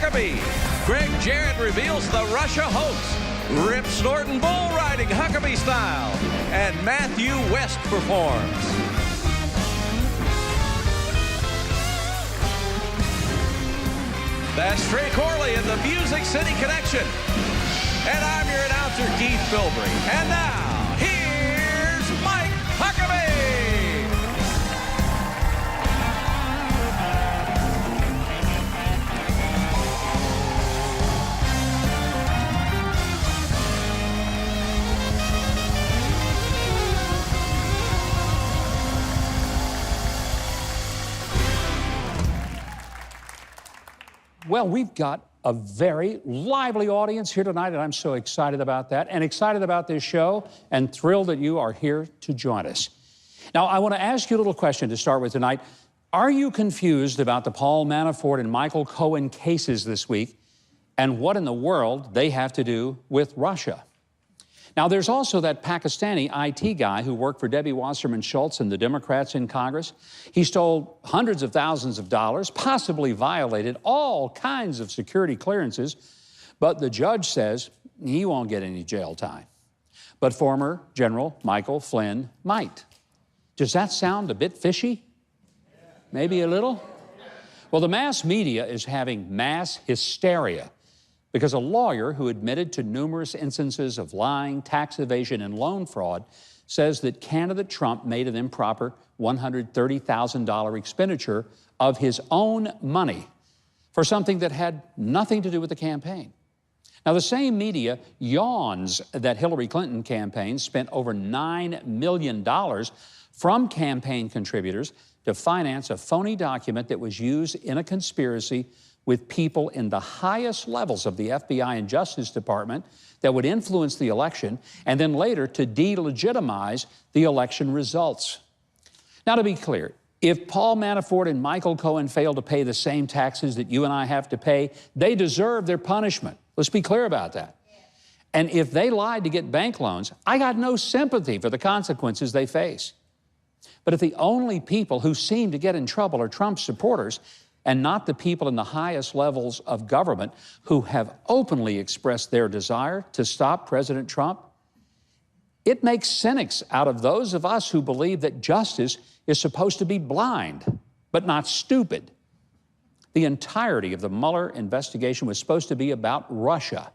Huckabee. Greg Jarrett reveals the Russia hoax. Rip Snorton bull riding Huckabee style. And Matthew West performs. That's Trey Corley in the Music City Connection. And I'm your announcer, Keith Bilbrey. And now, here's Mike Huckabee. Well, we've got a very lively audience here tonight, and I'm so excited about that, and excited about this show, and thrilled that you are here to join us. Now, I want to ask you a little question to start with tonight. Are you confused about the Paul Manafort and Michael Cohen cases this week, and what in the world they have to do with Russia? Now, there's also that Pakistani IT guy who worked for Debbie Wasserman Schultz and the Democrats in Congress. He stole hundreds of thousands of dollars, possibly violated all kinds of security clearances, but the judge says he won't get any jail time. But former General Michael Flynn might. Does that sound a bit fishy? Maybe a little? Well, the mass media is having mass hysteria because a lawyer who admitted to numerous instances of lying, tax evasion, and loan fraud says that candidate Trump made an improper $130,000 expenditure of his own money for something that had nothing to do with the campaign. Now, the same media yawns that Hillary Clinton campaign spent over $9 million from campaign contributors to finance a phony document that was used in a conspiracy with people in the highest levels of the FBI and Justice Department that would influence the election, and then later to delegitimize the election results. Now, to be clear, if Paul Manafort and Michael Cohen fail to pay the same taxes that you and I have to pay, they deserve their punishment. Let's be clear about that. And if they lied to get bank loans, I got no sympathy for the consequences they face. But if the only people who seem to get in trouble are Trump supporters, and not the people in the highest levels of government who have openly expressed their desire to stop President Trump, it makes cynics out of those of us who believe that justice is supposed to be blind, but not stupid. The entirety of the Mueller investigation was supposed to be about Russia.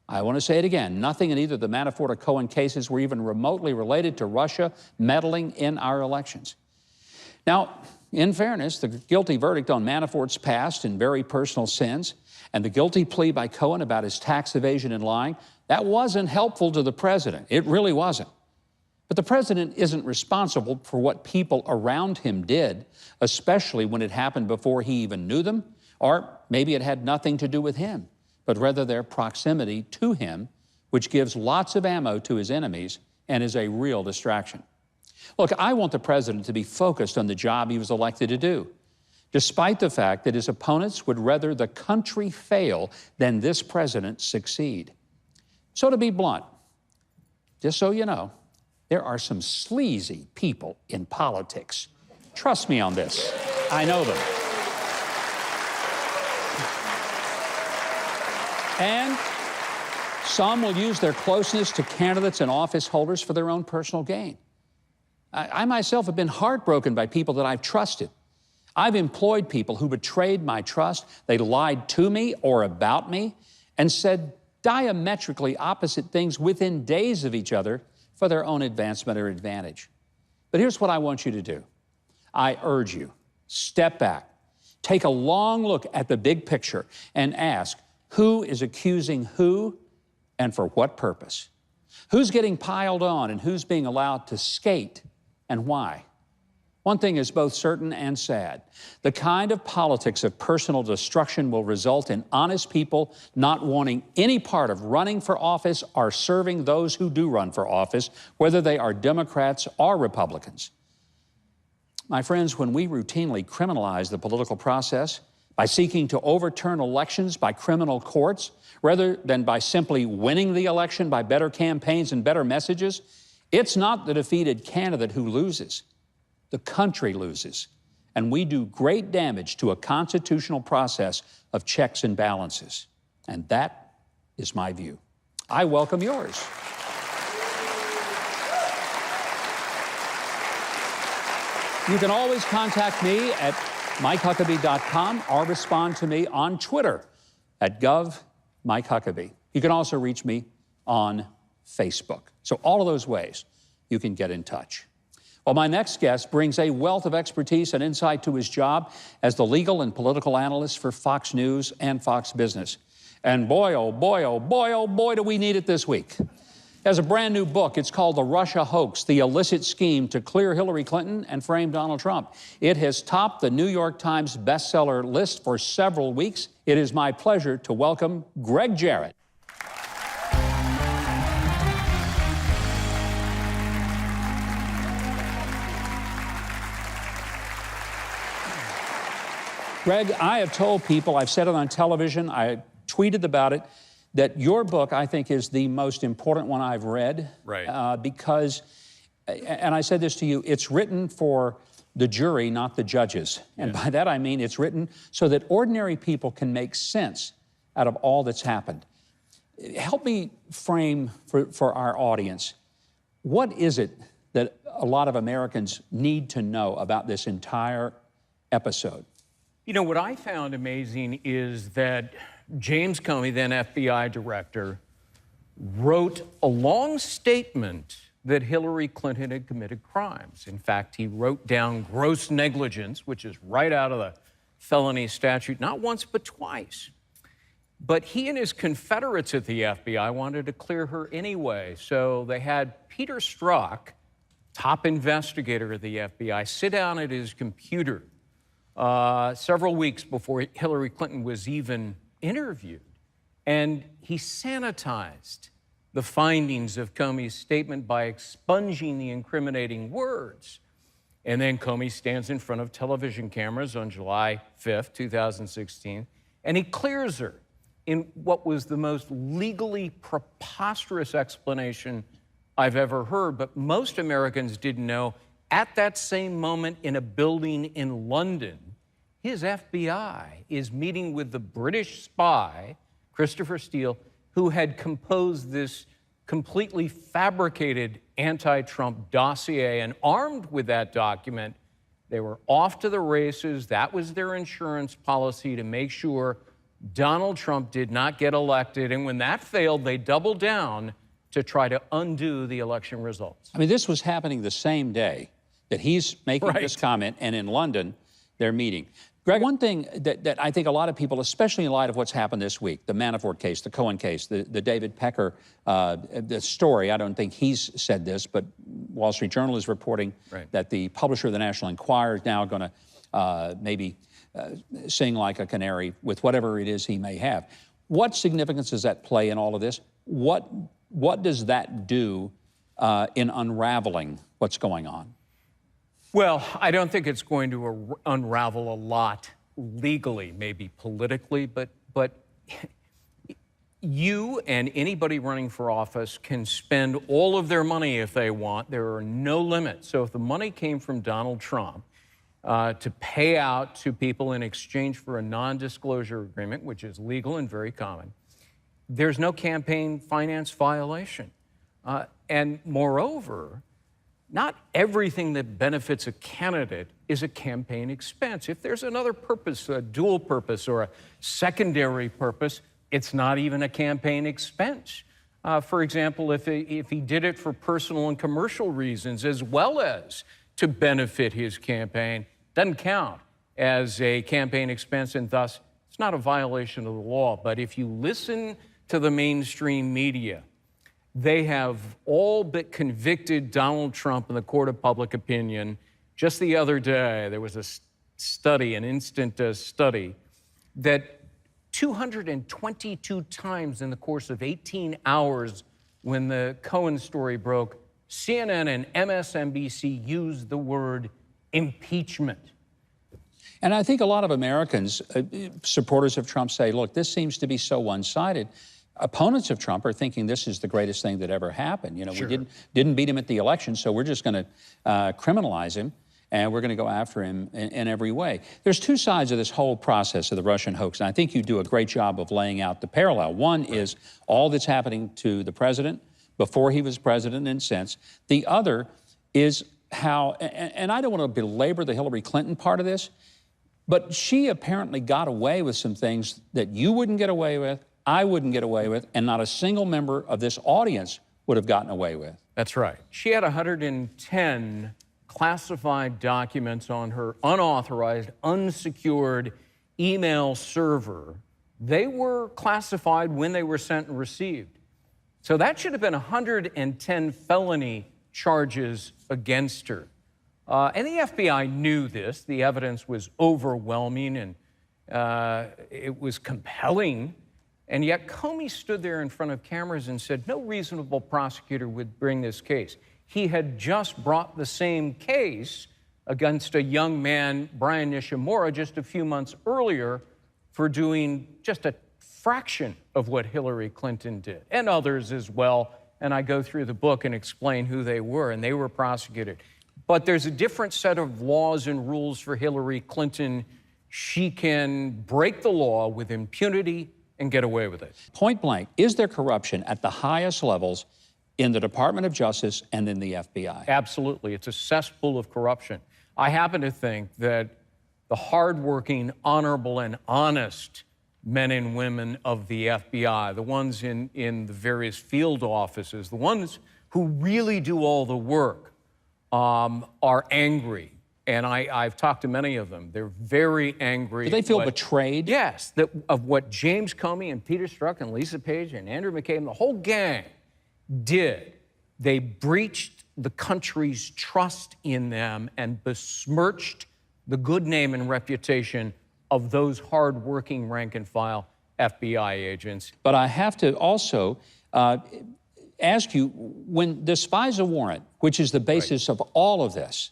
I want to say it again, nothing in either the Manafort or Cohen cases were even remotely related to Russia meddling in our elections. Now, in fairness, the guilty verdict on Manafort's past and very personal sins and the guilty plea by Cohen about his tax evasion and lying, that wasn't helpful to the president. It really wasn't. But the president isn't responsible for what people around him did, especially when it happened before he even knew them, or maybe it had nothing to do with him, but rather their proximity to him, which gives lots of ammo to his enemies and is a real distraction. Look, I want the president to be focused on the job he was elected to do, despite the fact that his opponents would rather the country fail than this president succeed. So to be blunt, just so you know, there are some sleazy people in politics. Trust me on this. I know them. And some will use their closeness to candidates and office holders for their own personal gain. I myself have been heartbroken by people that I've trusted. I've employed people who betrayed my trust. They lied to me or about me and said diametrically opposite things within days of each other for their own advancement or advantage. But here's what I want you to do. I urge you, step back, take a long look at the big picture and ask, who is accusing who and for what purpose? Who's getting piled on and who's being allowed to skate and why? One thing is both certain and sad. The kind of politics of personal destruction will result in honest people not wanting any part of running for office or serving those who do run for office, whether they are Democrats or Republicans. My friends, when we routinely criminalize the political process by seeking to overturn elections by criminal courts, rather than by simply winning the election by better campaigns and better messages, it's not the defeated candidate who loses. The country loses. and we do great damage to a constitutional process of checks and balances. And that is my view. I welcome yours. You can always contact me at MikeHuckabee.com or respond to me on Twitter at @GovMikeHuckabee. You can also reach me on Facebook. So all of those ways you can get in touch. Well, my next guest brings a wealth of expertise and insight to his job as the legal and political analyst for Fox News and Fox Business. And boy, oh boy, oh boy, oh boy, do we need it this week. He has a brand new book. It's called The Russia Hoax, The Illicit Scheme to Clear Hillary Clinton and Frame Donald Trump. It has topped the New York Times bestseller list for several weeks. It is my pleasure to welcome Greg Jarrett. Greg, I have told people, I've said it on television, I tweeted about it, that your book, I think, is the most important one I've read. Right. Because, and I said this to you, it's written for the jury, not the judges. And by that I mean it's written so that ordinary people can make sense out of all that's happened. Help me frame for our audience, what is it that a lot of Americans need to know about this entire episode? You know, what I found amazing is that James Comey, then FBI director, wrote a long statement that Hillary Clinton had committed crimes. In fact, he wrote down gross negligence, which is right out of the felony statute, not once but twice. But he and his Confederates at the FBI wanted to clear her anyway. So they had Peter Strzok, top investigator at the FBI, sit down at his computer several weeks before Hillary Clinton was even interviewed. And he sanitized the findings of Comey's statement by expunging the incriminating words. And then Comey stands in front of television cameras on July 5th, 2016, and he clears her in what was the most legally preposterous explanation I've ever heard. But most Americans didn't know, at that same moment in a building in London, his FBI is meeting with the British spy, Christopher Steele, who had composed this completely fabricated anti-Trump dossier. And armed with that document, they were off to the races. That was their insurance policy to make sure Donald Trump did not get elected. And when that failed, they doubled down to try to undo the election results. I mean, this was happening the same day that he's making this comment, and in London, they're meeting. Greg, one thing that I think a lot of people, especially in light of what's happened this week, the Manafort case, the Cohen case, the David Pecker the story, I don't think he's said this, but Wall Street Journal is reporting that the publisher of the National Enquirer is now going to maybe sing like a canary with whatever it is he may have. What significance does that play in all of this? What does that do in unraveling what's going on? Well, I don't think it's going to unravel a lot legally, maybe politically, but you and anybody running for office can spend all of their money if they want. There are no limits. So if the money came from Donald Trump to pay out to people in exchange for a non-disclosure agreement, which is legal and very common, there's no campaign finance violation. And moreover, not everything that benefits a candidate is a campaign expense. If there's another purpose, a dual purpose or a secondary purpose, it's not even a campaign expense. For example, if he did it for personal and commercial reasons as well as to benefit his campaign, doesn't count as a campaign expense, and thus it's not a violation of the law. But if you listen to the mainstream media, they have all but convicted Donald Trump in the court of public opinion. Just the other day, there was a study, an instant study, that 222 times in the course of 18 hours when the Cohen story broke, CNN and MSNBC used the word impeachment. And I think a lot of Americans, supporters of Trump, say, look, this seems to be so one-sided. Opponents of Trump are thinking this is the greatest thing that ever happened. You know, we didn't beat him at the election, so we're just going to criminalize him. and we're going to go after him in every way. There's two sides of this whole process of the Russian hoax, and I think you do a great job of laying out the parallel. One is all that's happening to the president before he was president and since. The other is how, and I don't want to belabor the Hillary Clinton part of this, but she apparently got away with some things that you wouldn't get away with, I wouldn't get away with, and not a single member of this audience would have gotten away with. That's right. She had 110 classified documents on her unauthorized, unsecured email server. They were classified when they were sent and received. So that should have been 110 felony charges against her. And the FBI knew this. The evidence was overwhelming and it was compelling. And yet Comey stood there in front of cameras and said no reasonable prosecutor would bring this case. He had just brought the same case against a young man, Brian Nishimura, just a few months earlier for doing just a fraction of what Hillary Clinton did, and others as well. And I go through the book and explain who they were, and they were prosecuted. But there's a different set of laws and rules for Hillary Clinton. She can break the law with impunity and get away with it. Point blank, is there corruption at the highest levels in the Department of Justice and in the FBI? Absolutely. It's a cesspool of corruption. I happen to think that the hardworking, honorable, and honest men and women of the FBI, the ones in the various field offices, the ones who really do all the work, are angry. And I've talked to many of them. They're very angry. Do they feel betrayed? Yes, of what James Comey and Peter Strzok and Lisa Page and Andrew McCabe and the whole gang did. They breached the country's trust in them and besmirched the good name and reputation of those hard-working rank-and-file FBI agents. But I have to also ask you, when this FISA warrant, which is the basis of all of this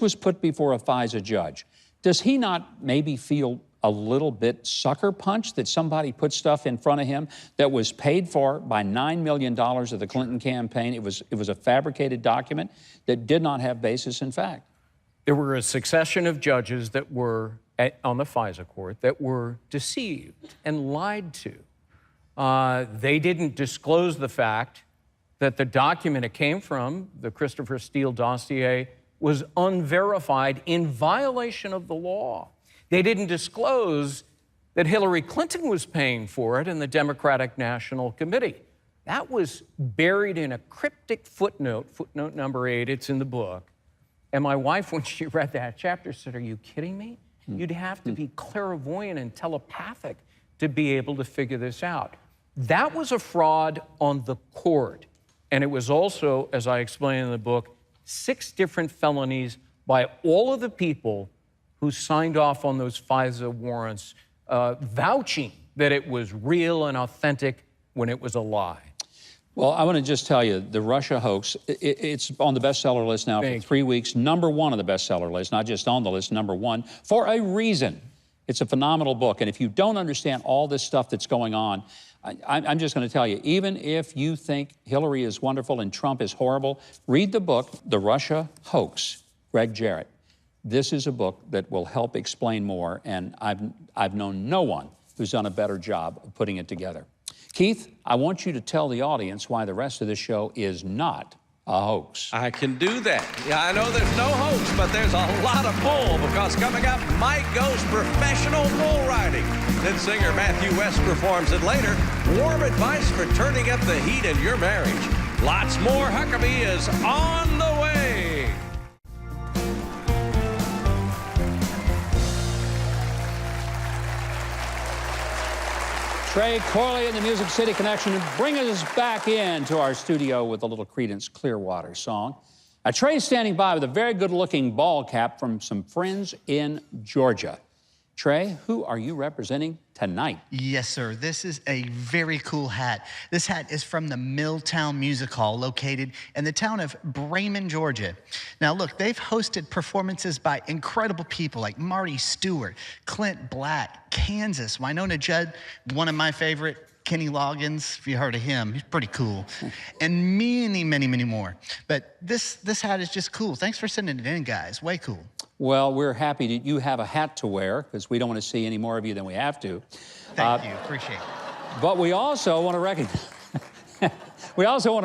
was put before a FISA judge, does he not maybe feel a little bit sucker punched that somebody put stuff in front of him that was paid for by $9 million of the Clinton campaign? It was a fabricated document that did not have basis in fact. There were a succession of judges that were on the FISA court that were deceived and lied to. They didn't disclose the fact that the document it came from, the Christopher Steele dossier, was unverified in violation of the law. They didn't disclose that Hillary Clinton was paying for it in the Democratic National Committee. That was buried in a cryptic footnote, footnote number 8, it's in the book. And my wife, when she read that chapter, said, "Are you kidding me? You'd have to be clairvoyant and telepathic to be able to figure this out." That was a fraud on the court. And it was also, as I explain in the book, 6 different felonies by all of the people who signed off on those FISA warrants, vouching that it was real and authentic when it was a lie. Well, I want to just tell you, the Russia hoax, it's on the bestseller list now for 3 weeks, #1 on the bestseller list, not just on the list, #1, for a reason. It's a phenomenal book, and if you don't understand all this stuff that's going on, I'm just going to tell you, even if you think Hillary is wonderful and Trump is horrible, read the book, The Russia Hoax, Greg Jarrett. This is a book that will help explain more, and I've known no one who's done a better job of putting it together. Keith, I want you to tell the audience why the rest of this show is not a hoax. I can do that. Yeah, I know there's no hoax, but there's a lot of bull, because coming up, Mike goes professional bull riding. Then singer Matthew West performs it later. Warm advice for turning up the heat in your marriage. Lots more. Huckabee is on the way. Trey Corley and the Music City Connection bringing us back into our studio with a little Creedence Clearwater song. Now, Trey's standing by with a very good-looking ball cap from some friends in Georgia. Trey, who are you representing tonight? Yes, sir. This is a very cool hat. This hat is from the Milltown Music Hall, located in the town of Bremen, Georgia. Now, look, they've hosted performances by incredible people like Marty Stewart, Clint Black, Kansas, Winona Judd, one of my favorite, Kenny Loggins, if you heard of him, he's pretty cool. And many, many, many more. But this hat is just cool. Thanks for sending it in, guys. Way cool. Well, we're happy that you have a hat to wear because we don't want to see any more of you than we have to. Thank you. Appreciate it. But we also want to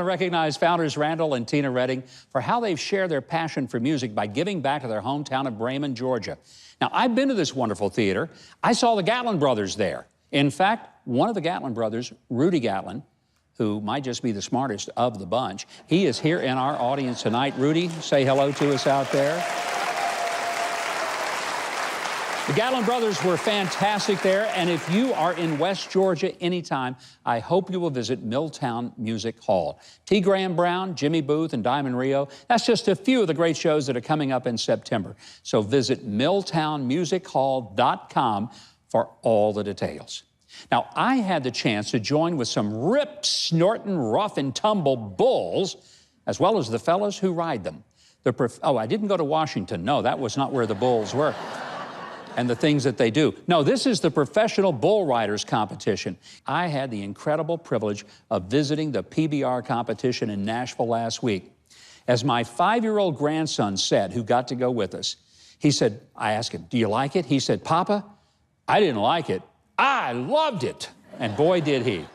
recognize founders Randall and Tina Redding for how they've shared their passion for music by giving back to their hometown of Bremen, Georgia. Now, I've been to this wonderful theater. I saw the Gatlin brothers there. In fact, one of the Gatlin brothers, Rudy Gatlin, who might just be the smartest of the bunch, he is here in our audience tonight. Rudy, say hello to us out there. The Gatlin brothers were fantastic there, and if you are in West Georgia anytime, I hope you will visit Milltown Music Hall. T. Graham Brown, Jimmy Booth, and Diamond Rio, that's just a few of the great shows that are coming up in September. So visit milltownmusichall.com for all the details. Now, I had the chance to join with some rip-snorting, rough-and-tumble bulls, as well as the fellas who ride them. Oh, I didn't go to Washington. No, that was not where the bulls were. And the things that they do. No, this is the Professional Bull Riders competition. I had the incredible privilege of visiting the PBR competition in Nashville last week. As my 5-year-old grandson said, who got to go with us, he said, I asked him, do you like it? He said, Papa, I didn't like it. I loved it. And boy, did he.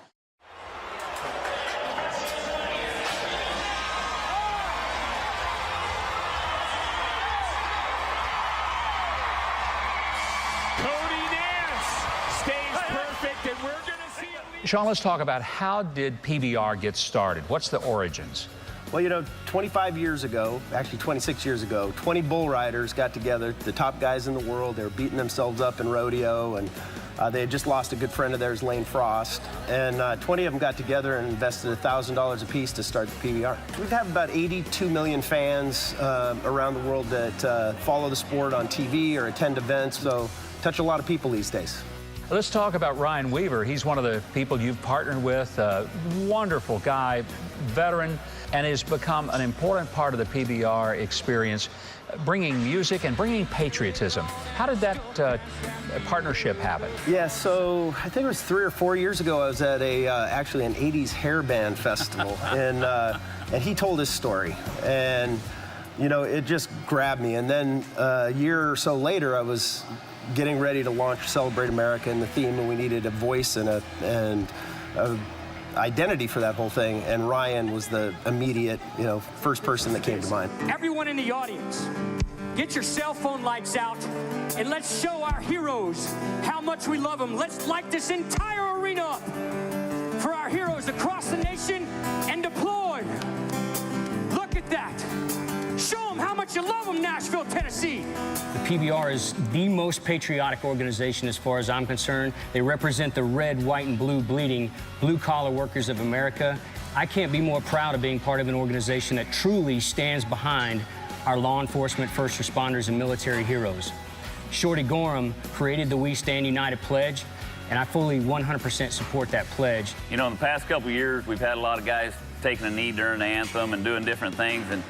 Sean, let's talk about how did PBR get started? What's the origins? Well, you know, 25 years ago, actually 26 years ago, 20 bull riders got together, the top guys in the world. They were beating themselves up in rodeo, and they had just lost a good friend of theirs, Lane Frost. And 20 of them got together and invested $1,000 apiece to start the PBR. We have about 82 million fans around the world that follow the sport on TV or attend events, so touch a lot of people these days. Let's talk about Ryan Weaver. He's one of the people you've partnered with, a wonderful guy, veteran, and has become an important part of the PBR experience, bringing music and bringing patriotism. How did that partnership happen? Yeah, so I think it was 3 or 4 years ago, I was at actually an 80s hair band festival, and he told his story, and you know, it just grabbed me. And then a year or so later, I was getting ready to launch Celebrate America and the theme, and we needed a voice and a identity for that whole thing, and Ryan was the immediate, you know, first person that came to mind. Everyone in the audience, get your cell phone lights out and let's show our heroes how much we love them. Let's light this entire arena up for our heroes across the nation and deployed. Look at that. Show them how much you love them, Nashville, Tennessee. The PBR is the most patriotic organization as far as I'm concerned. They represent the red, white, and blue bleeding blue-collar workers of America. I can't be more proud of being part of an organization that truly stands behind our law enforcement, first responders, and military heroes. Shorty Gorham created the We Stand United pledge, and I fully 100% support that pledge. You know, in the past couple of years, we've had a lot of guys taking a knee during the anthem and doing different things, and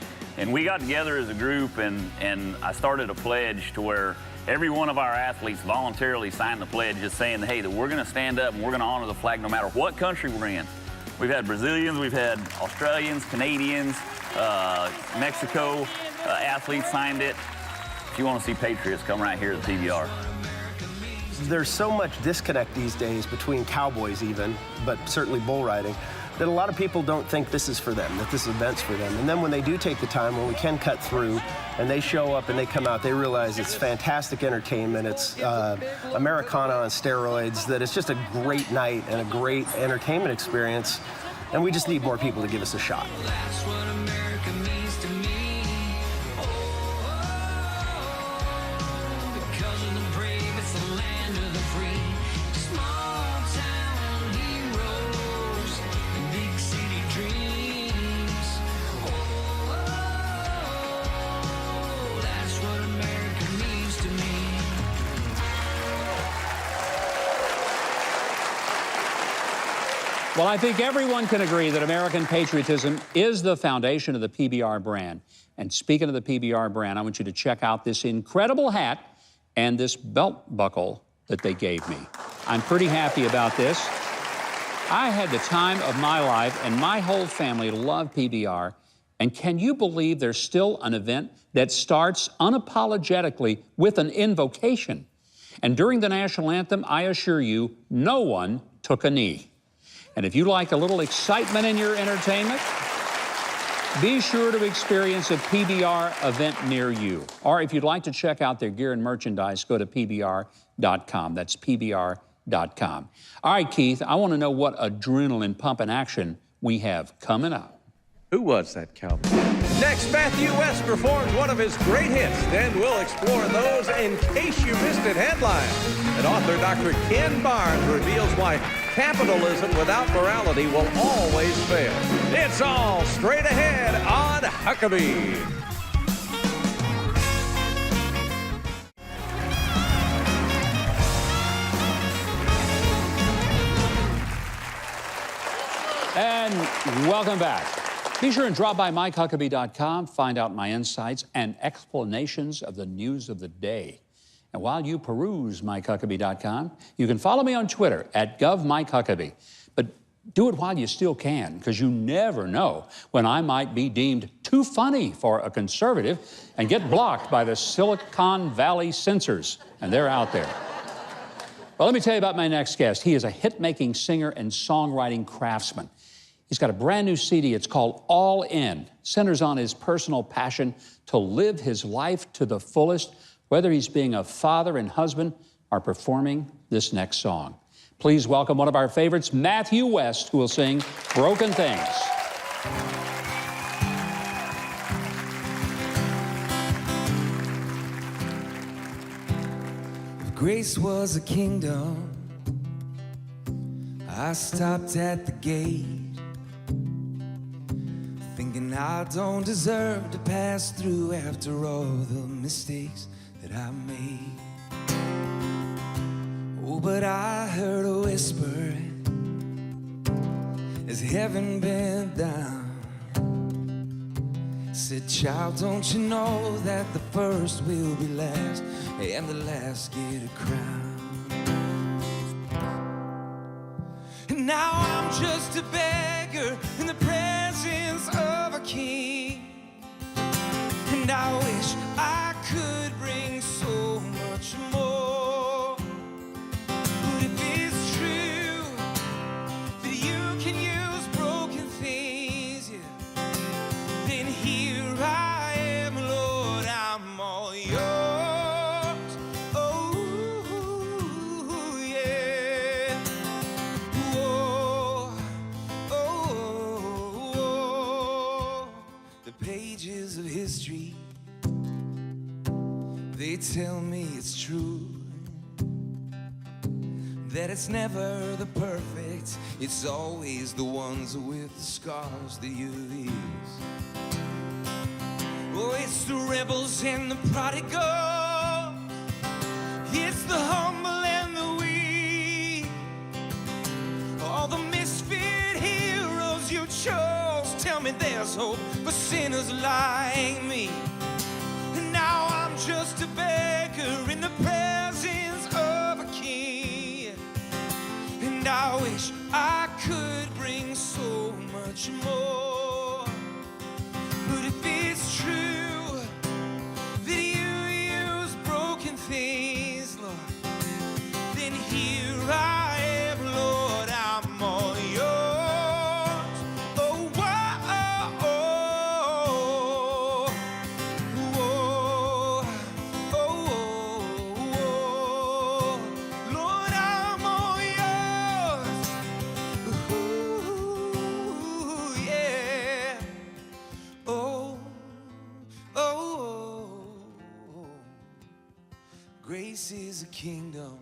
we got together as a group, and I started a pledge to where every one of our athletes voluntarily signed the pledge just saying, hey, that we're going to stand up and we're going to honor the flag no matter what country we're in. We've had Brazilians, we've had Australians, Canadians, Mexico athletes signed it. If you want to see patriots, come right here to the PBR. There's so much disconnect these days between cowboys even, but certainly bull riding, that a lot of people don't think this is for them, that this event's for them. And then when they do take the time, when we can cut through, and they show up and they come out, they realize it's fantastic entertainment, it's Americana on steroids, that it's just a great night and a great entertainment experience, and we just need more people to give us a shot. That's what America means to me. Because of the brave, it's the land of the free. Small town heroes, big city dreams. That's what America means to me. Well, I think everyone can agree that American patriotism is the foundation of the PBR brand. And speaking of the PBR brand, I want you to check out this incredible hat and this belt buckle that they gave me. I'm pretty happy about this. I had the time of my life, and my whole family love PBR. And can you believe there's still an event that starts unapologetically with an invocation? And during the national anthem, I assure you, no one took a knee. And if you like a little excitement in your entertainment, be sure to experience a PBR event near you. Or if you'd like to check out their gear and merchandise, go to PBR.com. That's PBR.com. All right, Keith, I want to know what adrenaline pumping action we have coming up. Who was that cowboy? Next, Matthew West performs one of his great hits. Then we'll explore those in case you missed it headlines. And author Dr. Ken Barnes reveals why capitalism without morality will always fail. It's all straight ahead on Huckabee. And welcome back. Be sure and drop by MikeHuckabee.com, find out my insights and explanations of the news of the day. And while you peruse MikeHuckabee.com, you can follow me on Twitter at GovMikeHuckabee. But do it while you still can, because you never know when I might be deemed too funny for a conservative and get blocked by the Silicon Valley censors. And they're out there. Well, let me tell you about my next guest. He is a hit-making singer and songwriting craftsman. He's got a brand new CD. It's called All In. Centers on his personal passion to live his life to the fullest, whether he's being a father and husband or performing this next song. Please welcome one of our favorites, Matthew West, who will sing Broken Things. If grace was a kingdom, I stopped at the gate, thinking I don't deserve to pass through after all the mistakes that I made. Oh, but I heard a whisper as heaven bent down. Said, child, don't you know that the first will be last and the last get a crown? And now I'm just a beggar in the presence of a king, and I wish I could bring so much more. But if it's true that you can use broken things, yeah, then here I am, Lord, I'm all yours. Oh, yeah. Whoa, oh. The pages of history, they tell me it's true, that it's never the perfect, it's always the ones with the scars that you use. Oh, it's the rebels and the prodigal, it's the humble and the weak, all the misfit heroes you chose. Tell me there's hope for sinners like me. And now I'm just a beggar in the presence of a king, and I wish I could bring so much more. But if it's true that you use broken things, Lord, then here I am, Lord, I'm all yours. Oh, whoa, whoa, whoa. Lord, I'm all yours. Ooh, yeah. Oh, grace is a kingdom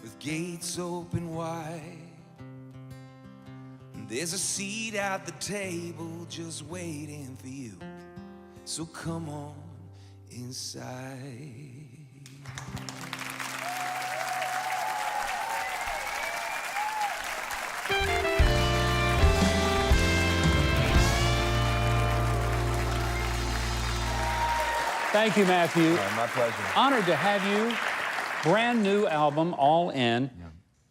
with gates open wide. There's a seat at the table just waiting for you. So come on inside. Thank you, Matthew. My pleasure. Honored to have you. Brand new album, All In.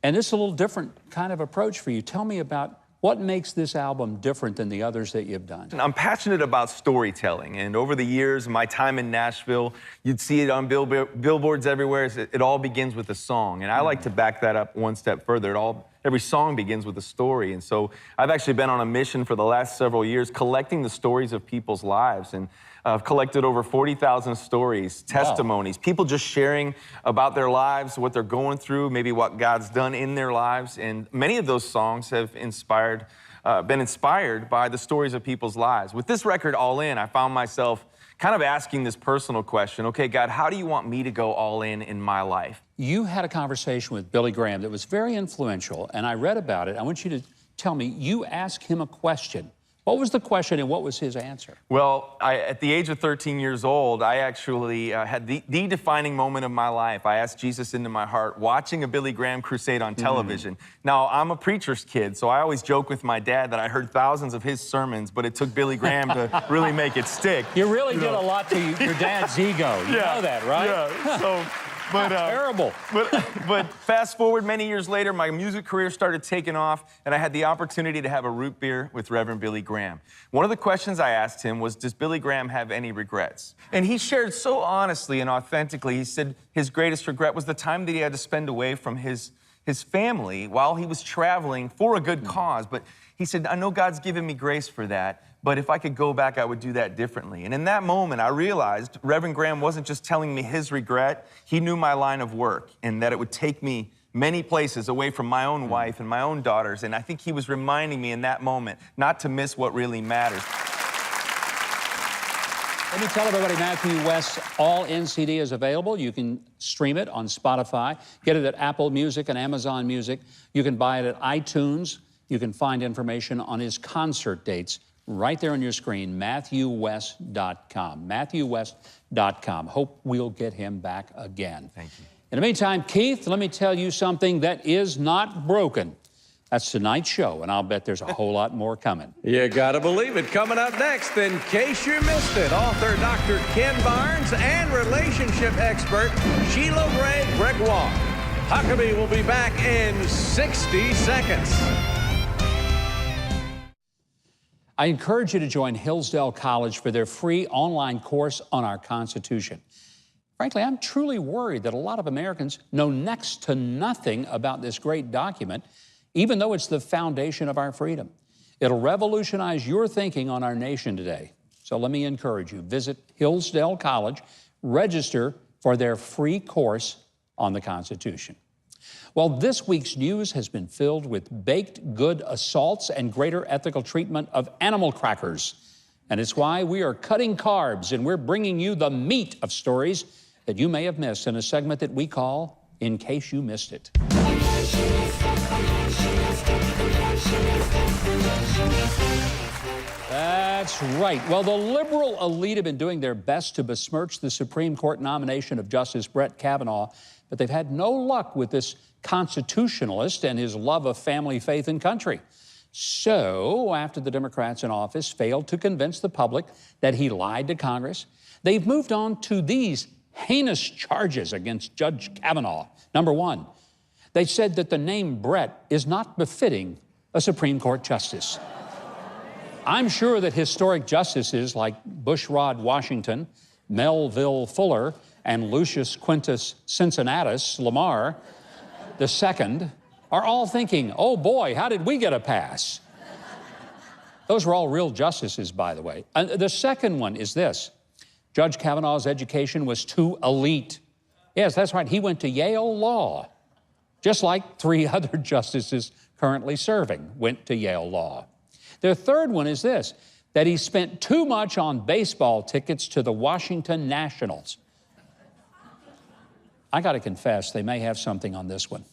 And this is a little different kind of approach for you. Tell me about what makes this album different than the others that you've done. I'm passionate about storytelling, and over the years, my time in Nashville, you'd see it on billboards everywhere. It all begins with a song, and I like to back that up one step further. Every song begins with a story, and so I've actually been on a mission for the last several years collecting the stories of people's lives, and I've collected over 40,000 stories, testimonies, people just sharing about their lives, what they're going through, maybe what God's done in their lives. And many of those songs have been inspired by the stories of people's lives. With this record, All In, I found myself kind of asking this personal question, okay, God, how do you want me to go all in my life? You had a conversation with Billy Graham that was very influential, and I read about it. I want you to tell me, you asked him a question. What was the question and what was his answer? Well, at the age of 13 years old, I actually had the defining moment of my life. I asked Jesus into my heart watching a Billy Graham crusade on television. Now, I'm a preacher's kid, so I always joke with my dad that I heard thousands of his sermons, but it took Billy Graham to really make it stick. You really did a lot to your dad's ego. You know that, right? Yeah, so... But, terrible. But fast forward many years later, my music career started taking off, and I had the opportunity to have a root beer with Reverend Billy Graham. One of the questions I asked him was, does Billy Graham have any regrets? And he shared so honestly and authentically. He said his greatest regret was the time that he had to spend away from his family while he was traveling for a good cause. But he said, I know God's given me grace for that, but if I could go back, I would do that differently. And in that moment, I realized Reverend Graham wasn't just telling me his regret. He knew my line of work and that it would take me many places away from my own wife and my own daughters. And I think he was reminding me in that moment not to miss what really matters. Let me tell everybody, Matthew West's All In CD is available. You can stream it on Spotify, get it at Apple Music and Amazon Music. You can buy it at iTunes. You can find information on his concert dates right there on your screen, MatthewWest.com. MatthewWest.com. Hope we'll get him back again. Thank you. In the meantime, Keith, let me tell you something that is not broken. That's tonight's show, and I'll bet there's a whole lot more coming. You gotta believe it. Coming up next, in case you missed it, author Dr. Ken Barnes and relationship expert Sheila Ray Gregoire. Huckabee will be back in 60 seconds. I encourage you to join Hillsdale College for their free online course on our Constitution. Frankly, I'm truly worried that a lot of Americans know next to nothing about this great document, even though it's the foundation of our freedom. It'll revolutionize your thinking on our nation today. So let me encourage you, visit Hillsdale College, register for their free course on the Constitution. Well, this week's news has been filled with baked good assaults and greater ethical treatment of animal crackers. And it's why we are cutting carbs and we're bringing you the meat of stories that you may have missed in a segment that we call In Case You Missed It. That's right. Well, the liberal elite have been doing their best to besmirch the Supreme Court nomination of Justice Brett Kavanaugh, but they've had no luck with this constitutionalist and his love of family, faith, and country. So, after the Democrats in office failed to convince the public that he lied to Congress, they've moved on to these heinous charges against Judge Kavanaugh. Number one, they said that the name Brett is not befitting a Supreme Court justice. I'm sure that historic justices like Bushrod Washington, Melville Fuller, and Lucius Quintus Cincinnatus Lamar II are all thinking, oh boy, how did we get a pass? Those were all real justices, by the way. The second one is this. Judge Kavanaugh's education was too elite. Yes, that's right. He went to Yale Law, just like 3 other justices currently serving went to Yale Law. The third one is this, that he spent too much on baseball tickets to the Washington Nationals. I got to confess, they may have something on this one.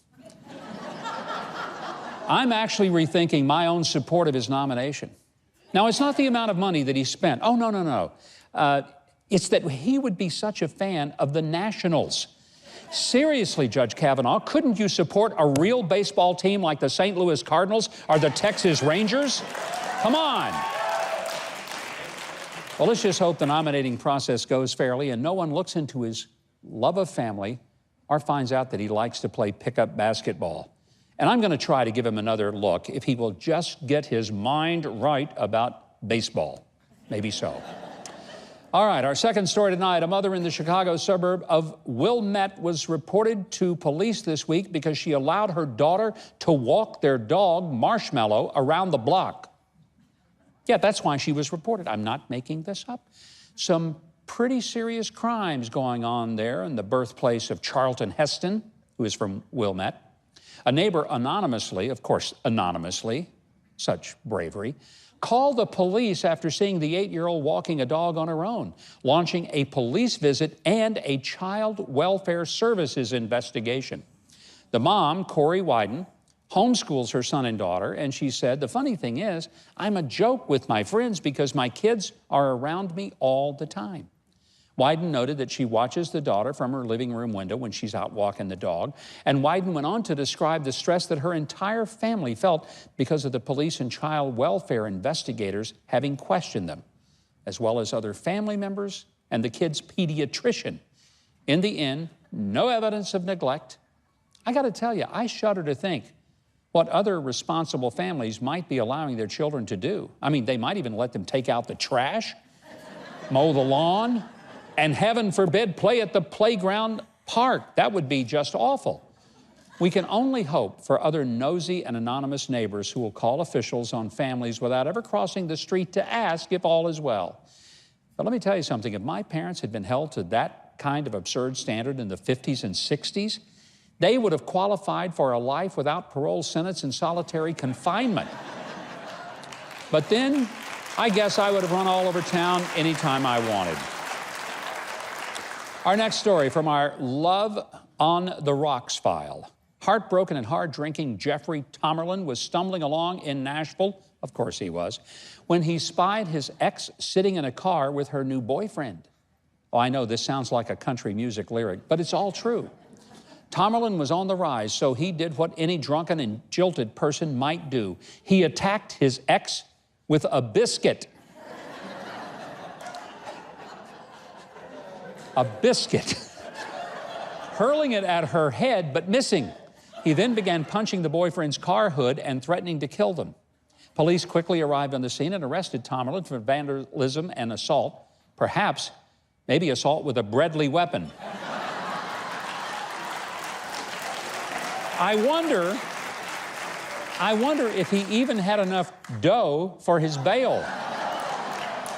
I'm actually rethinking my own support of his nomination. Now, it's not the amount of money that he spent. Oh, no. It's that he would be such a fan of the Nationals. Seriously, Judge Kavanaugh, couldn't you support a real baseball team like the St. Louis Cardinals or the Texas Rangers? Come on. Well, let's just hope the nominating process goes fairly and no one looks into his love of family or finds out that he likes to play pickup basketball. And I'm going to try to give him another look if he will just get his mind right about baseball. Maybe so. All right, our second story tonight. A mother in the Chicago suburb of Wilmette was reported to police this week because she allowed her daughter to walk their dog, Marshmallow, around the block. Yeah, that's why she was reported. I'm not making this up. Some pretty serious crimes going on there in the birthplace of Charlton Heston, who is from Wilmette. A neighbor anonymously, of course anonymously, such bravery, called the police after seeing the 8-year-old walking a dog on her own, launching a police visit and a child welfare services investigation. The mom, Corey Wyden, homeschools her son and daughter, and she said, the funny thing is, I'm a joke with my friends because my kids are around me all the time. Wyden noted that she watches the daughter from her living room window when she's out walking the dog, and Wyden went on to describe the stress that her entire family felt because of the police and child welfare investigators having questioned them, as well as other family members and the kid's pediatrician. In the end, no evidence of neglect. I got to tell you, I shudder to think what other responsible families might be allowing their children to do. I mean, they might even let them take out the trash, mow the lawn, and heaven forbid, play at the playground park. That would be just awful. We can only hope for other nosy and anonymous neighbors who will call officials on families without ever crossing the street to ask if all is well. But let me tell you something, if my parents had been held to that kind of absurd standard in the 50s and 60s, they would have qualified for a life without parole, sentence, and solitary confinement. But then, I guess I would have run all over town anytime I wanted. Our next story from our Love on the Rocks file. Heartbroken and hard-drinking Jeffrey Tomerlin was stumbling along in Nashville, of course he was, when he spied his ex sitting in a car with her new boyfriend. Oh, I know this sounds like a country music lyric, but it's all true. Tomerlin was on the rise, so he did what any drunken and jilted person might do. He attacked his ex with a biscuit. A biscuit, hurling it at her head, but missing. He then began punching the boyfriend's car hood and threatening to kill them. Police quickly arrived on the scene and arrested Tomerlin for vandalism and assault, perhaps maybe assault with a deadly weapon. I wonder if he even had enough dough for his bail.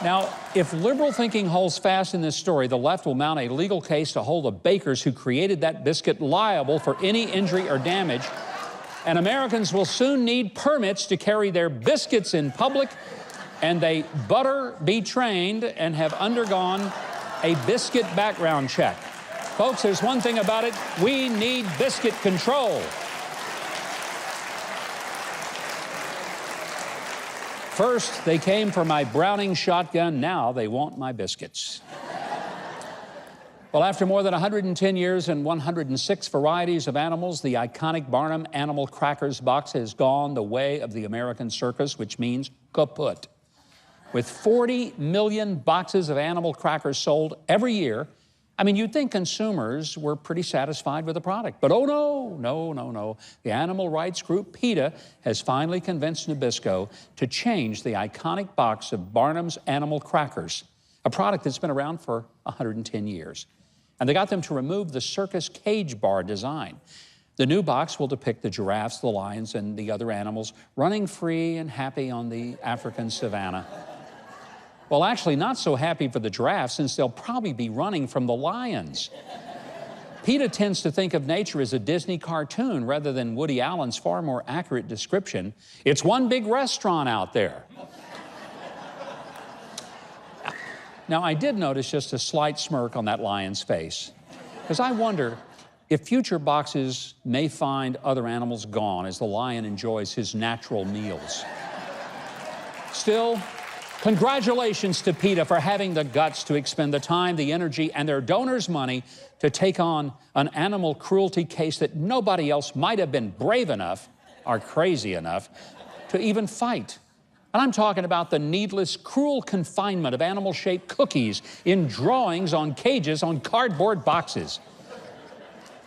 Now, if liberal thinking holds fast in this story, the left will mount a legal case to hold the bakers who created that biscuit liable for any injury or damage, and Americans will soon need permits to carry their biscuits in public, and they better be trained and have undergone a biscuit background check. Folks, there's one thing about it, we need biscuit control. First, they came for my Browning shotgun. Now they want my biscuits. Well, after more than 110 years and 106 varieties of animals, the iconic Barnum Animal Crackers box has gone the way of the American circus, which means kaput. With 40 million boxes of animal crackers sold every year, I mean, you'd think consumers were pretty satisfied with the product. But oh no. The animal rights group PETA has finally convinced Nabisco to change the iconic box of Barnum's Animal Crackers, a product that's been around for 110 years. And they got them to remove the circus cage bar design. The new box will depict the giraffes, the lions, and the other animals running free and happy on the African savanna. Well, actually, not so happy for the giraffes, since they'll probably be running from the lions. PETA tends to think of nature as a Disney cartoon rather than Woody Allen's far more accurate description. It's one big restaurant out there. Now, I did notice just a slight smirk on that lion's face, because I wonder if future boxes may find other animals gone as the lion enjoys his natural meals. Still, congratulations to PETA for having the guts to expend the time, the energy, and their donors' money to take on an animal cruelty case that nobody else might have been brave enough or crazy enough to even fight. And I'm talking about the needless, cruel confinement of animal-shaped cookies in drawings on cages on cardboard boxes.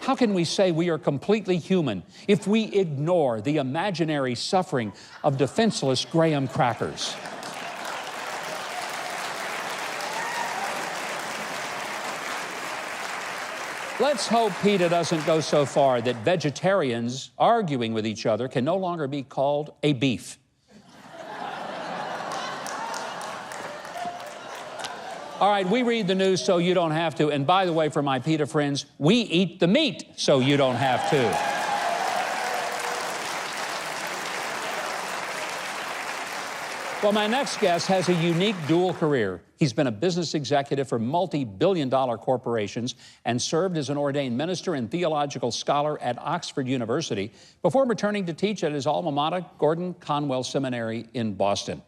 How can we say we are completely human if we ignore the imaginary suffering of defenseless graham crackers? Let's hope PETA doesn't go so far that vegetarians arguing with each other can no longer be called a beef. All right, we read the news so you don't have to. And by the way, for my PETA friends, we eat the meat so you don't have to. Well, my next guest has a unique dual career. He's been a business executive for multi-billion-dollar corporations and served as an ordained minister and theological scholar at Oxford University before returning to teach at his alma mater, Gordon Conwell Seminary in Boston.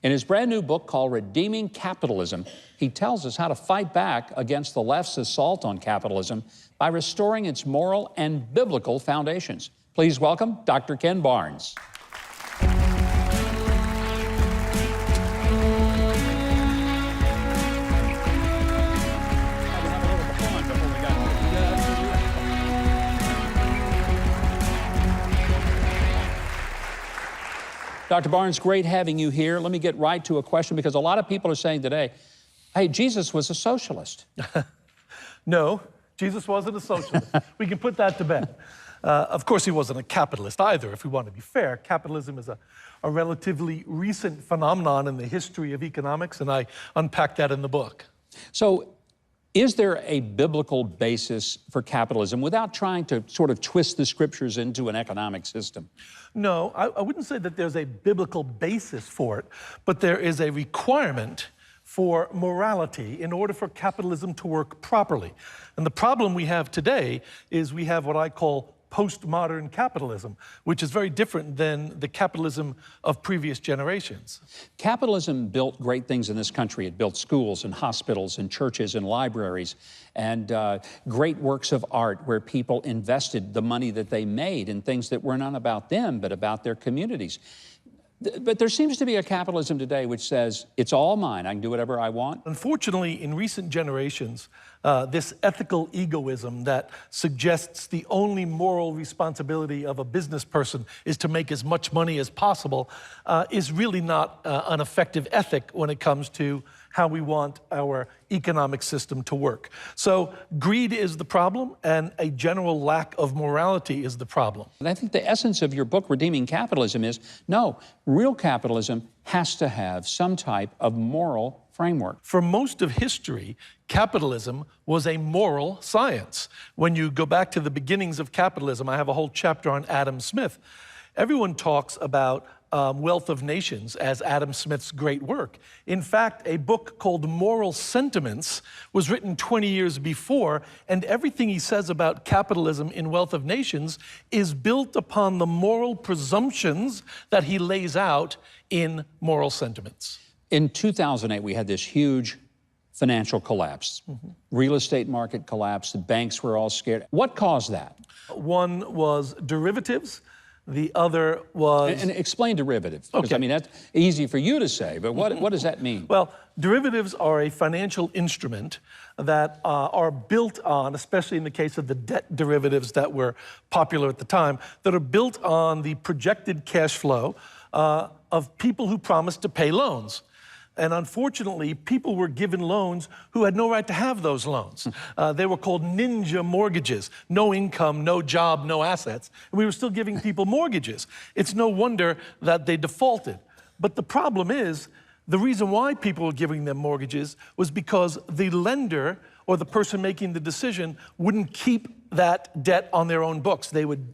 In his brand new book called Redeeming Capitalism, he tells us how to fight back against the left's assault on capitalism by restoring its moral and biblical foundations. Please welcome Dr. Ken Barnes. Dr. Barnes, great having you here. Let me get right to a question, because a lot of people are saying today, hey, Jesus was a socialist. No, Jesus wasn't a socialist. We can put that to bed. Of course, he wasn't a capitalist either, if we want to be fair. Capitalism is a relatively recent phenomenon in the history of economics, and I unpack that in the book. So, is there a biblical basis for capitalism without trying to sort of twist the scriptures into an economic system? No, I wouldn't say that there's a biblical basis for it, but there is a requirement for morality in order for capitalism to work properly. And the problem we have today is we have what I call postmodern capitalism, which is very different than the capitalism of previous generations. Capitalism built great things in this country. It built schools and hospitals and churches and libraries and great works of art where people invested the money that they made in things that were not about them, but about their communities. But there seems to be a capitalism today which says, it's all mine, I can do whatever I want. Unfortunately, in recent generations, this ethical egoism that suggests the only moral responsibility of a business person is to make as much money as possible is really not an effective ethic when it comes to how we want our economic system to work. So greed is the problem, and a general lack of morality is the problem. And I think the essence of your book, Redeeming Capitalism, is no, real capitalism has to have some type of moral framework. For most of history, capitalism was a moral science. When you go back to the beginnings of capitalism, I have a whole chapter on Adam Smith. Everyone talks about Wealth of Nations as Adam Smith's great work. In fact, a book called Moral Sentiments was written 20 years before, and everything he says about capitalism in Wealth of Nations is built upon the moral presumptions that he lays out in Moral Sentiments. In 2008, we had this huge financial collapse. Real estate market collapsed, the banks were all scared. What caused that? One was derivatives. The other was... And explain derivatives, because Okay. I mean, that's easy for you to say, but what does that mean? Well, derivatives are a financial instrument that are built on, especially in the case of the debt derivatives that were popular at the time, that are built on the projected cash flow of people who promised to pay loans. And unfortunately, people were given loans who had no right to have those loans. They were called ninja mortgages. No income, no job, no assets. And we were still giving people mortgages. It's no wonder that they defaulted. But the problem is, the reason why people were giving them mortgages was because the lender or the person making the decision wouldn't keep that debt on their own books. They would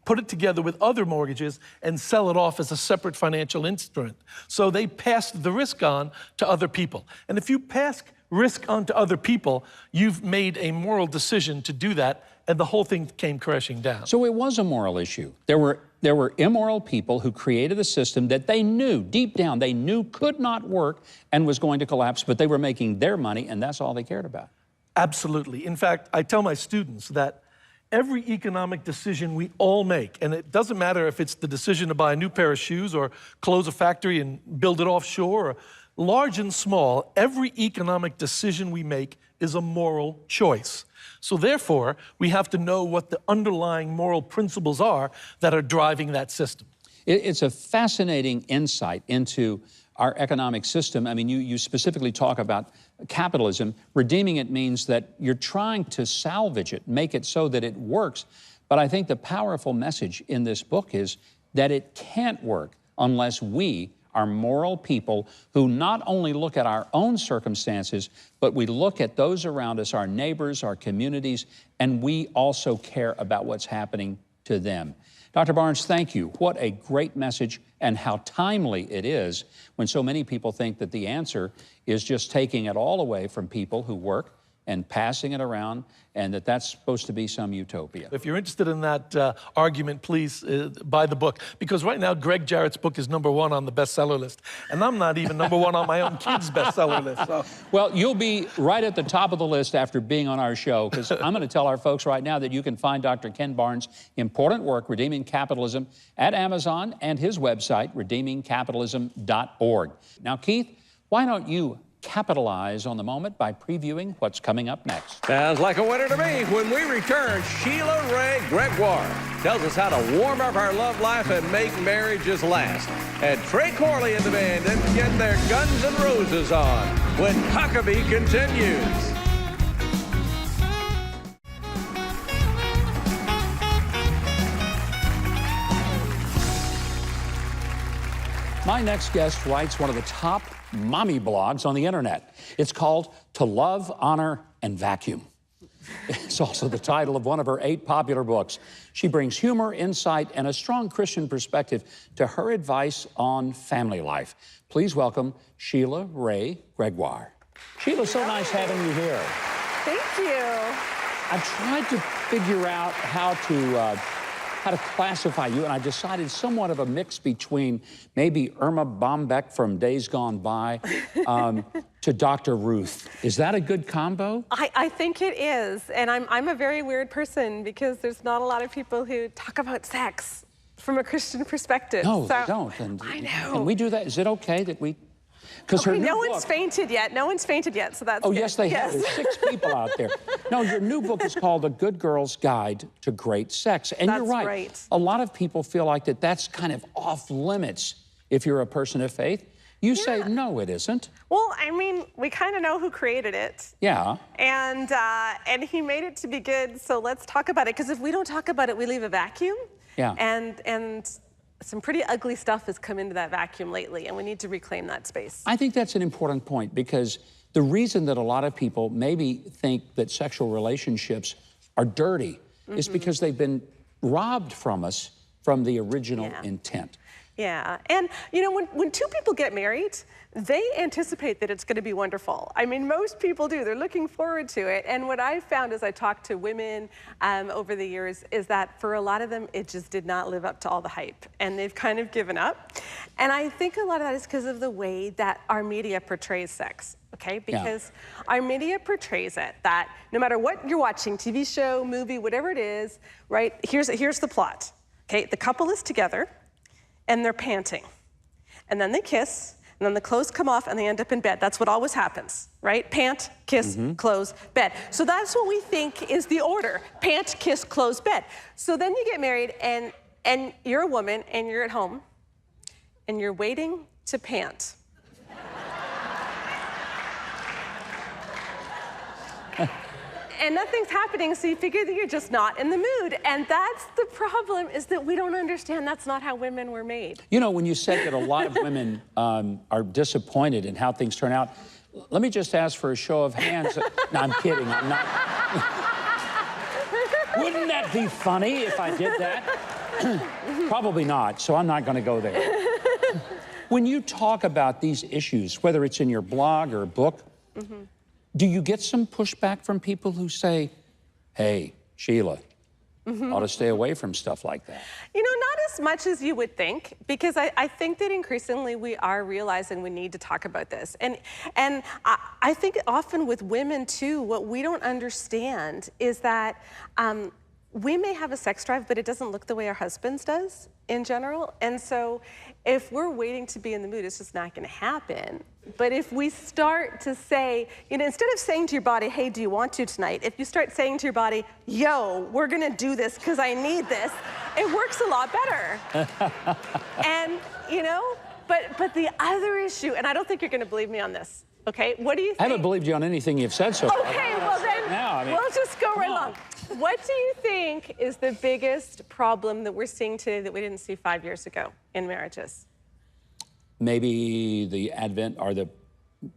put it together with other mortgages and sell it off as a separate financial instrument. So they passed the risk on to other people. And if you pass risk on to other people, you've made a moral decision to do that, and the whole thing came crashing down. So it was a moral issue. There were immoral people who created a system that they knew, deep down, they knew could not work and was going to collapse, but they were making their money, and that's all they cared about. Absolutely. In fact, I tell my students that every economic decision we all make, and it doesn't matter if it's the decision to buy a new pair of shoes or close a factory and build it offshore, or large and small, every economic decision we make is a moral choice. So therefore, we have to know what the underlying moral principles are that are driving that system. It's a fascinating insight into our economic system. I mean, you specifically talk about capitalism. Redeeming it means that you're trying to salvage it, make it so that it works. But I think the powerful message in this book is that it can't work unless we are moral people who not only look at our own circumstances, but we look at those around us, our neighbors, our communities, and we also care about what's happening to them. Dr. Barnes, thank you. What a great message, and how timely it is when so many people think that the answer is just taking it all away from people who work and passing it around, and that's supposed to be some utopia. If you're interested in that argument, please buy the book. Because right now, Greg Jarrett's book is #1 on the bestseller list. And I'm not even #1 on my own kids' bestseller list. So. Well, you'll be right at the top of the list after being on our show, because I'm going to tell our folks right now that you can find Dr. Ken Barnes' important work, Redeeming Capitalism, at Amazon and his website, redeemingcapitalism.org. Now, Keith, why don't you capitalize on the moment by previewing what's coming up next? Sounds like a winner to me. When we return, Sheila Ray Gregoire tells us how to warm up our love life and make marriages last. And Trey Corley and the band didn't get their Guns N' Roses on when Huckabee continues. My next guest writes one of the top mommy blogs on the internet. It's called To Love, Honor, and Vacuum. It's also the title of one of her 8 popular books. She brings humor, insight, and a strong Christian perspective to her advice on family life. Please welcome Sheila Ray Gregoire. Sheila, so nice having you here. Thank you. I tried to figure out how to classify you, and I decided somewhat of a mix between maybe Irma Bombeck from Days Gone By to Dr. Ruth. Is that a good combo? I think it is, and I'm a very weird person because there's not a lot of people who talk about sex from a Christian perspective. No, so, they don't. And, I know. And we do that. Is it okay that we... Because okay, no one's fainted yet. No one's fainted yet, so that's Oh, good. yes, they have. There's 6 people out there. No, your new book is called A Good Girl's Guide to Great Sex. And you're right. A lot of people feel like that's kind of off limits if you're a person of faith. You say, no, it isn't. Well, I mean, we kind of know who created it. Yeah. And he made it to be good, so let's talk about it. Because if we don't talk about it, we leave a vacuum. Yeah. And some pretty ugly stuff has come into that vacuum lately, and we need to reclaim that space. I think that's an important point, because the reason that a lot of people maybe think that sexual relationships are dirty is because they've been robbed from us from the original intent. Yeah, and you know, when 2 people get married, they anticipate that it's going to be wonderful. I mean, most people do. They're looking forward to it. And what I've found as I talk to women over the years is that for a lot of them, it just did not live up to all the hype. And they've kind of given up. And I think a lot of that is because of the way that our media portrays sex. Okay, because our media portrays it that no matter what you're watching, TV show, movie, whatever it is, right? Here's the plot. Okay, the couple is together and they're panting. And then they kiss, and then the clothes come off and they end up in bed. That's what always happens, right? Pant, kiss, close, bed. So that's what we think is the order. Pant, kiss, close, bed. So then you get married and you're a woman and you're at home and you're waiting to pant. And nothing's happening, so you figure that you're just not in the mood. And that's the problem, is that we don't understand that's not how women were made. You know, when you said that a lot of women are disappointed in how things turn out, let me just ask for a show of hands. No, I'm kidding, I'm not. Wouldn't that be funny if I did that? Probably not, so I'm not gonna go there. When you talk about these issues, whether it's in your blog or book, do you get some pushback from people who say, hey, Sheila, ought to stay away from stuff like that? You know, not as much as you would think, because I think that increasingly we are realizing we need to talk about this. And I think often with women too, what we don't understand is that we may have a sex drive, but it doesn't look the way our husbands does in general. And so if we're waiting to be in the mood, it's just not gonna happen. But if we start to say, instead of saying to your body, hey, do you want to tonight? If you start saying to your body, yo, we're gonna do this because I need this, it works a lot better. And, but the other issue, and I don't think you're gonna believe me on this, okay? What do you think? I haven't believed you on anything you've said so far. Okay, well then, we'll just go right along. What do you think is the biggest problem that we're seeing today that we didn't see 5 years ago in marriages? Maybe the advent or the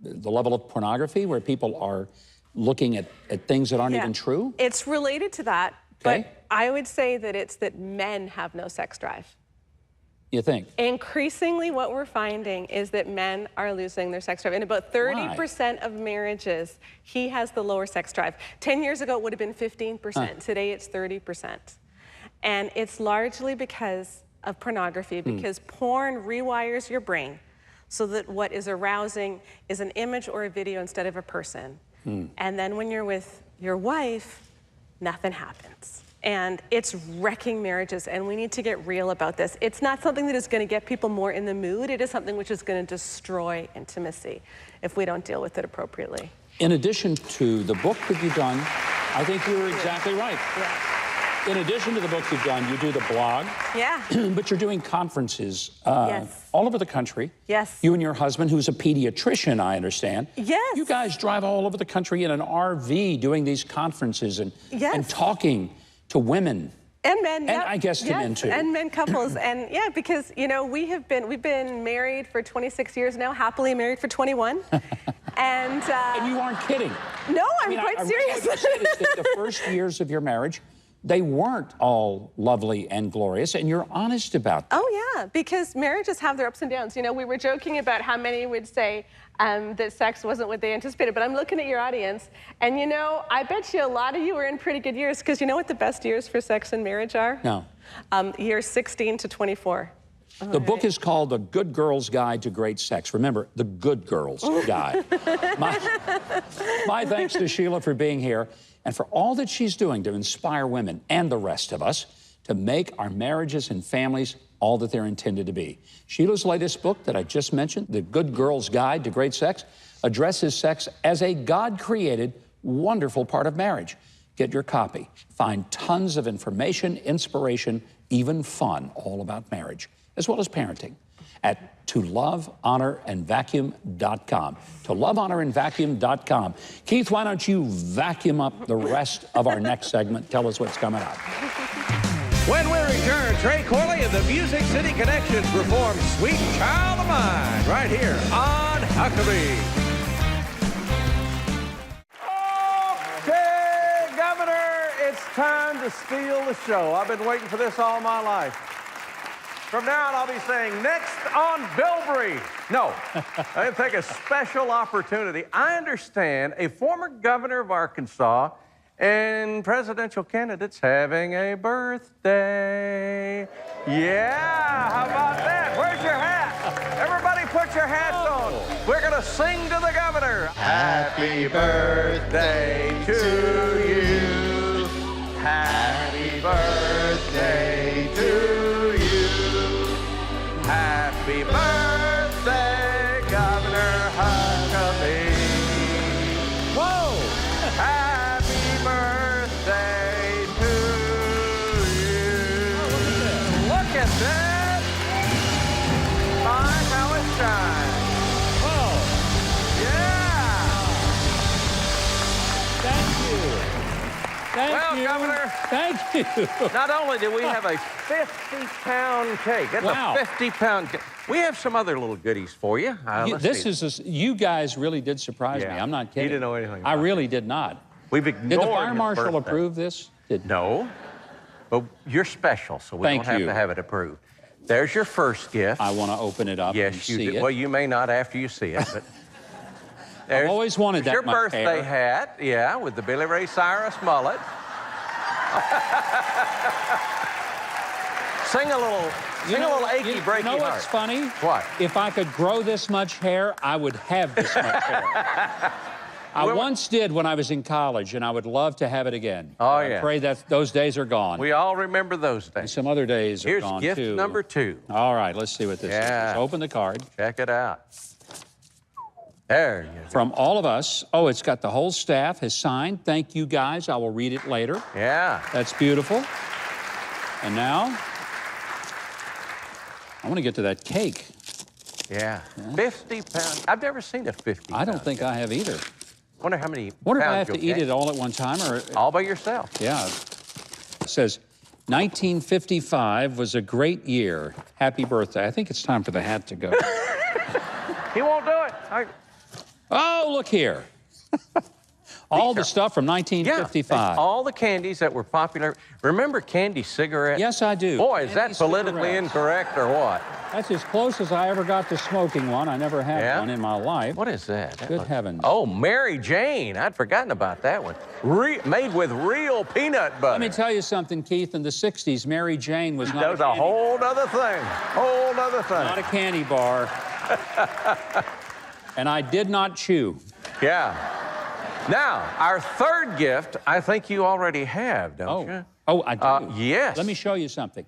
level of pornography where people are looking at things that aren't even true? It's related to that, Okay. but I would say that it's that men have no sex drive. You think? Increasingly, what we're finding is that men are losing their sex drive. In about 30% of marriages, he has the lower sex drive. 10 years ago, it would have been 15%. Today, it's 30%. And it's largely because of pornography, because porn rewires your brain so that what is arousing is an image or a video instead of a person. And then when you're with your wife, nothing happens. And it's wrecking marriages, and we need to get real about this. It's not something that is going to get people more in the mood. It is something which is going to destroy intimacy if we don't deal with it appropriately. In addition to the book that you've done, I think you're exactly right. Yeah. In addition to the book you've done, you do the blog. Yeah. But you're doing conferences Yes. all over the country. Yes. You and your husband, who's a pediatrician, I understand. Yes. You guys drive all over the country in an RV doing these conferences and talking to women. And men, And I guess to men, too. And men couples. And yeah, because, we've been married for 26 years now, happily married for 21. And you aren't kidding. No, I'm quite I serious. What you said is that the first years of your marriage, they weren't all lovely and glorious, and you're honest about that. Oh, yeah, because marriages have their ups and downs. We were joking about how many would say that sex wasn't what they anticipated, but I'm looking at your audience, and I bet you a lot of you are in pretty good years, because you know what the best years for sex and marriage are? No. Years 16 to 24. The book is called The Good Girl's Guide to Great Sex. Remember, The Good Girl's Guide. My thanks to Sheila for being here and for all that she's doing to inspire women and the rest of us to make our marriages and families all that they're intended to be. Sheila's latest book that I just mentioned, The Good Girl's Guide to Great Sex, addresses sex as a God-created, wonderful part of marriage. Get your copy. Find tons of information, inspiration, even fun all about marriage, as well as parenting, at tolovehonorandvacuum.com. Tolovehonorandvacuum.com. Keith, why don't you vacuum up the rest of our next segment? Tell us what's coming up. When we return, Trey Corley and the Music City Connections perform Sweet Child of Mine right here on Huckabee. Okay, Governor, it's time to steal the show. I've been waiting for this all my life. From now on, I'll be saying, next on Bilbrey. No, I didn't take a special opportunity. I understand a former governor of Arkansas and presidential candidate's having a birthday. Yeah, how about that? Where's your hat? Everybody put your hats on. We're gonna sing to the governor. Happy birthday to you. Happy birthday to you. Happy birthday, Governor Huckabee. Whoa! Happy birthday to you. Look at that! My, how it shines. Whoa! Yeah! Thank you. Well, Governor, Thank you. not only do we have a 50-pound cake, that's Wow. a 50-pound cake. We have some other little goodies for you. You guys really did surprise me. I'm not kidding. You didn't know anything I about really did not. We've ignored Did the fire his marshal birthday. approve this? No, but you're special, so we Thank don't have you. to have it approved. There's your first gift. I want to open it up and Yes, you see do. it. Well, you may not after you see it, but I've always wanted that your much birthday hair. hat, yeah, with the Billy Ray Cyrus mullet. Sing a little achy, breaky You know heart. what's funny? What? If I could grow this much hair, I would have this much hair. I once did when I was in college, and I would love to have it again. Oh, I yeah. pray that those days are gone. We all remember those days. And some other days are gone, Here's gift too. number 2. All right, let's see what this is. Let's open the card. Check it out. There you go. From all of us. Oh, it's got the whole staff has signed. Thank you, guys. I will read it later. Yeah. That's beautiful. And now, I want to get to that cake. Yeah. 50 pounds. I've never seen a 50 I don't think I have either. Wonder how many Wonder if I pounds have to you'll eat gain. it all at one time or... All by yourself. Yeah. It says, 1955 was a great year. Happy birthday. I think it's time for the hat to go. He won't do it. Oh, look here. All the stuff from 1955. Yeah, all the candies that were popular. Remember candy cigarettes? Yes, I do. Boy, is that Candy politically cigarettes. incorrect or what? That's as close as I ever got to smoking one. I never had one in my life. What is that? Good heavens. Oh, Mary Jane. I'd forgotten about that one. Made with real peanut butter. Let me tell you something, Keith. In the 60s, Mary Jane was not That was a a candy whole nother thing. Whole nother thing. Not a candy bar. And I did not chew. Yeah. Now, our third gift, I think you already have, don't you? Oh, I do. Yes. Let me show you something.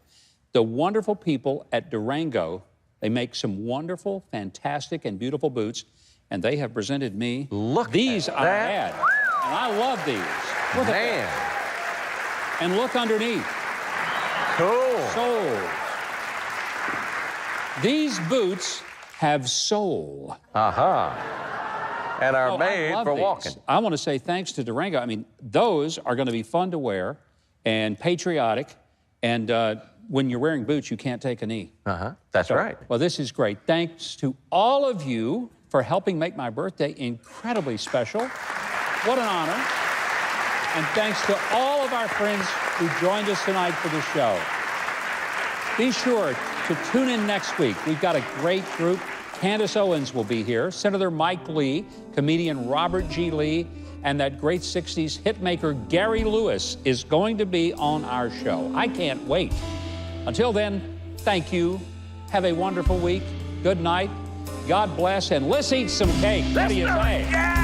The wonderful people at Durango, they make some wonderful, fantastic, and beautiful boots, and they have presented me these I had. And I love these. Look at that. And look underneath. Cool. Soles. These boots have sole. And are made I love for these. walking. I want to say thanks to Durango. I mean, those are going to be fun to wear and patriotic. And when you're wearing boots, you can't take a knee. That's right. Well, this is great. Thanks to all of you for helping make my birthday incredibly special. What an honor. And thanks to all of our friends who joined us tonight for the show. Be sure to tune in next week. We've got a great group. Candace Owens will be here, Senator Mike Lee, comedian Robert G. Lee, and that great 60s hitmaker Gary Lewis is going to be on our show. I can't wait. Until then, thank you. Have a wonderful week. Good night. God bless, and let's eat some cake. What do you say?